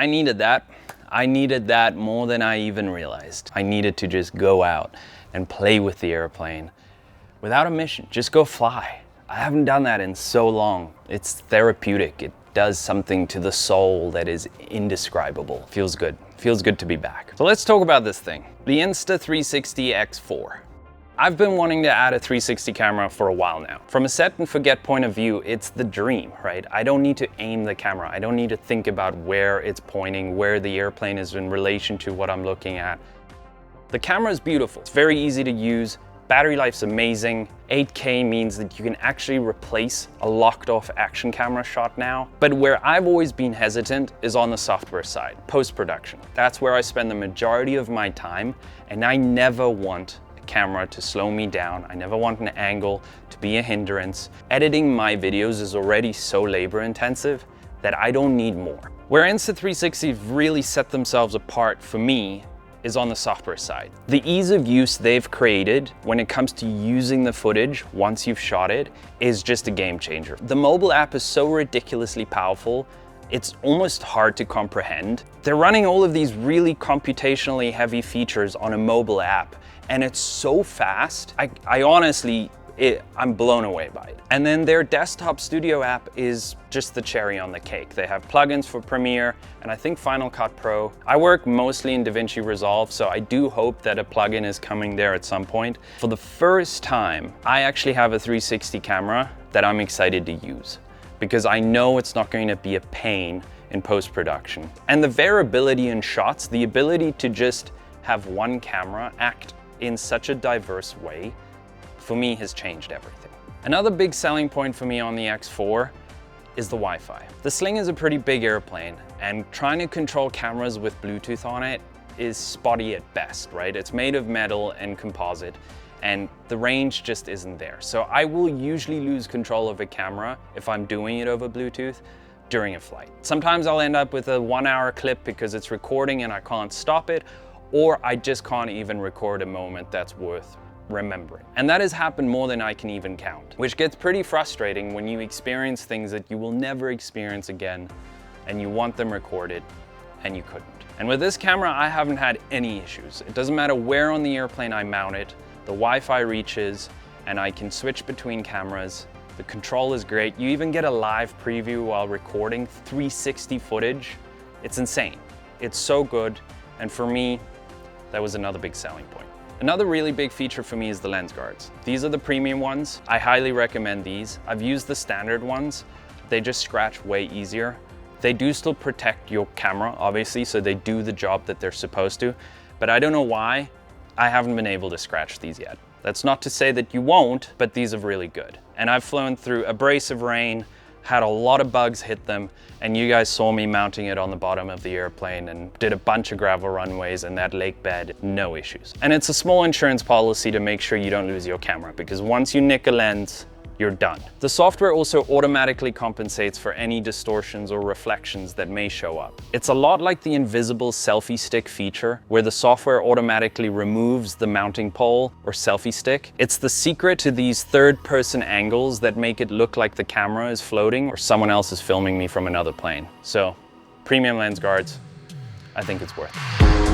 I needed that. I needed that more than I even realized. I needed to just go out and play with the airplane without a mission, just go fly. I haven't done that in so long. It's therapeutic. It does something to the soul that is indescribable. Feels good to be back. So let's talk about this thing, the Insta360 X4. I've been wanting to add a 360 camera for a while now. From a set and forget point of view, it's the dream, right? I don't need to aim the camera. I don't need to think about where it's pointing, where the airplane is in relation to what I'm looking at. The camera is beautiful. It's very easy to use. Battery life's amazing. 8K means that you can actually replace a locked off action camera shot now. But where I've always been hesitant is on the software side, post-production. That's where I spend the majority of my time, and I never want a camera to slow me down. I never want an angle to be a hindrance. Editing my videos is already so labor intensive that I don't need more. Where Insta360 really set themselves apart for me is on the software side. The ease of use they've created when it comes to using the footage once you've shot it is just a game changer. The mobile app is so ridiculously powerful, it's almost hard to comprehend. They're running all of these really computationally heavy features on a mobile app, and it's so fast. I honestly, I'm blown away by it. And then their desktop studio app is just the cherry on the cake. They have plugins for Premiere and I think Final Cut Pro. I work mostly in DaVinci Resolve, so I do hope that a plugin is coming there at some point. For the first time, I actually have a 360 camera that I'm excited to use because I know it's not going to be a pain in post-production. And the variability in shots, the ability to just have one camera act in such a diverse way, for me has changed everything. Another big selling point for me on the X4 is the Wi-Fi. The Sling is a pretty big airplane, and trying to control cameras with Bluetooth on it is spotty at best, right? It's made of metal and composite, and the range just isn't there. So I will usually lose control of a camera if I'm doing it over Bluetooth during a flight. Sometimes I'll end up with a 1-hour clip because it's recording and I can't stop it, or I just can't even record a moment that's worth remembering. And that has happened more than I can even count, which gets pretty frustrating when you experience things that you will never experience again and you want them recorded and you couldn't. And with this camera, I haven't had any issues. It doesn't matter where on the airplane I mount it, the Wi-Fi reaches, and I can switch between cameras. The control is great. You even get a live preview while recording 360 footage. It's insane. It's so good. And for me, that was another big selling point. Another really big feature for me is the lens guards. These are the premium ones. I highly recommend these. I've used the standard ones. They just scratch way easier. They do still protect your camera, obviously, so they do the job that they're supposed to. But I don't know why I haven't been able to scratch these yet. That's not to say that you won't, but these are really good. And I've flown through abrasive rain, had a lot of bugs hit them, and you guys saw me mounting it on the bottom of the airplane and did a bunch of gravel runways and that lake bed, no issues. And it's a small insurance policy to make sure you don't lose your camera, because once you nick a lens, you're done. The software also automatically compensates for any distortions or reflections that may show up. It's a lot like the invisible selfie stick feature, where the software automatically removes the mounting pole or selfie stick. It's the secret to these third-person angles that make it look like the camera is floating or someone else is filming me from another plane. So, premium lens guards, I think it's worth it.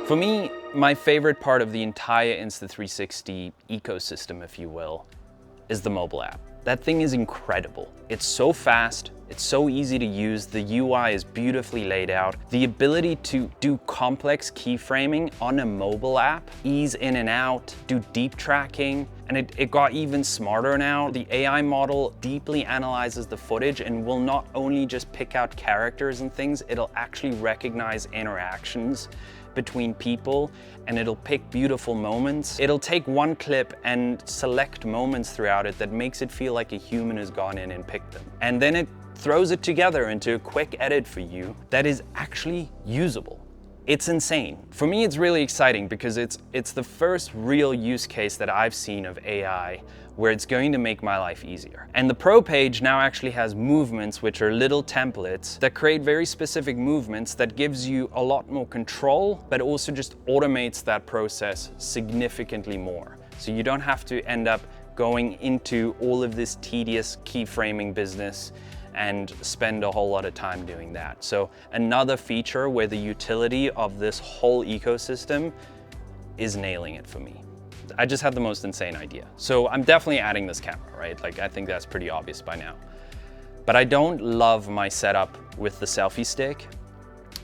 For me, my favorite part of the entire Insta360 ecosystem, if you will, is the mobile app. That thing is incredible. It's so fast, it's so easy to use, the UI is beautifully laid out. The ability to do complex keyframing on a mobile app, ease in and out, do deep tracking, and it got even smarter now. The AI model deeply analyzes the footage and will not only just pick out characters and things, it'll actually recognize interactions between people, and it'll pick beautiful moments. It'll take one clip and select moments throughout it that makes it feel like a human has gone in and picked them. And then it throws it together into a quick edit for you that is actually usable. It's insane. For me, it's really exciting because it's the first real use case that I've seen of AI where it's going to make my life easier. And the Pro page now actually has movements, which are little templates that create very specific movements that gives you a lot more control, but also just automates that process significantly more. So you don't have to end up going into all of this tedious keyframing business and spend a whole lot of time doing that. So another feature where the utility of this whole ecosystem is nailing it for me. I just had the most insane idea. So I'm definitely adding this camera, right? Like, I think that's pretty obvious by now. But I don't love my setup with the selfie stick.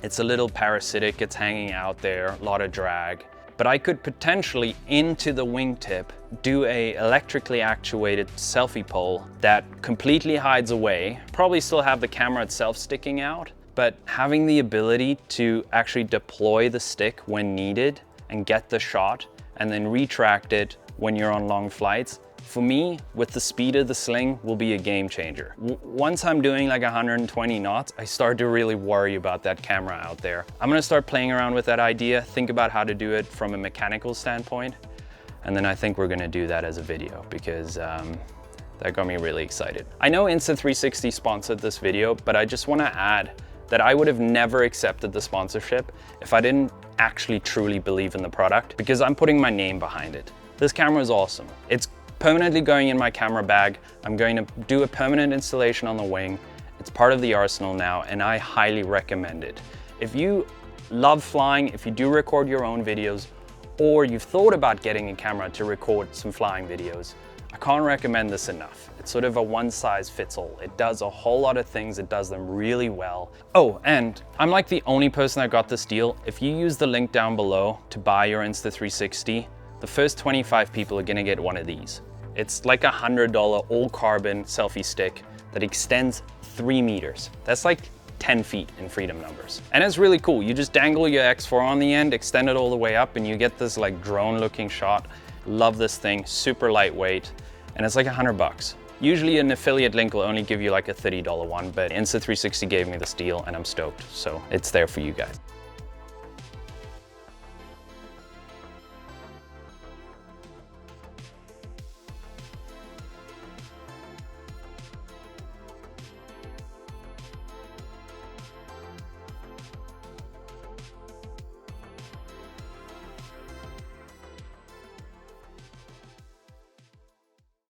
It's a little parasitic, it's hanging out there, a lot of drag. But I could potentially, into the wingtip, do a electrically actuated selfie pole that completely hides away, probably still have the camera itself sticking out, but having the ability to actually deploy the stick when needed and get the shot and then retract it when you're on long flights, for me, with the speed of the Sling, will be a game changer. Once I'm doing like 120 knots, I start to really worry about that camera out there. I'm gonna start playing around with that idea, think about how to do it from a mechanical standpoint, and then I think we're gonna do that as a video because that got me really excited. I know Insta360 sponsored this video, but I just wanna add that I would have never accepted the sponsorship if I didn't actually truly believe in the product, because I'm putting my name behind it. This camera is awesome. It's permanently going in my camera bag. I'm going to do a permanent installation on the wing. It's part of the arsenal now, and I highly recommend it. If you love flying, if you do record your own videos, or you've thought about getting a camera to record some flying videos, I can't recommend this enough. It's sort of a one-size-fits-all. It does a whole lot of things, it does them really well. Oh, and I'm like the only person that got this deal. If you use the link down below to buy your Insta360, the first 25 people are gonna get one of these. It's like $100 all carbon selfie stick that extends 3 meters. That's like 10 feet in freedom numbers. And it's really cool. You just dangle your X4 on the end, extend it all the way up, and you get this like drone looking shot. Love this thing, super lightweight, and it's like $100. Usually an affiliate link will only give you like a $30 one, but Insta360 gave me this deal and I'm stoked. So it's there for you guys.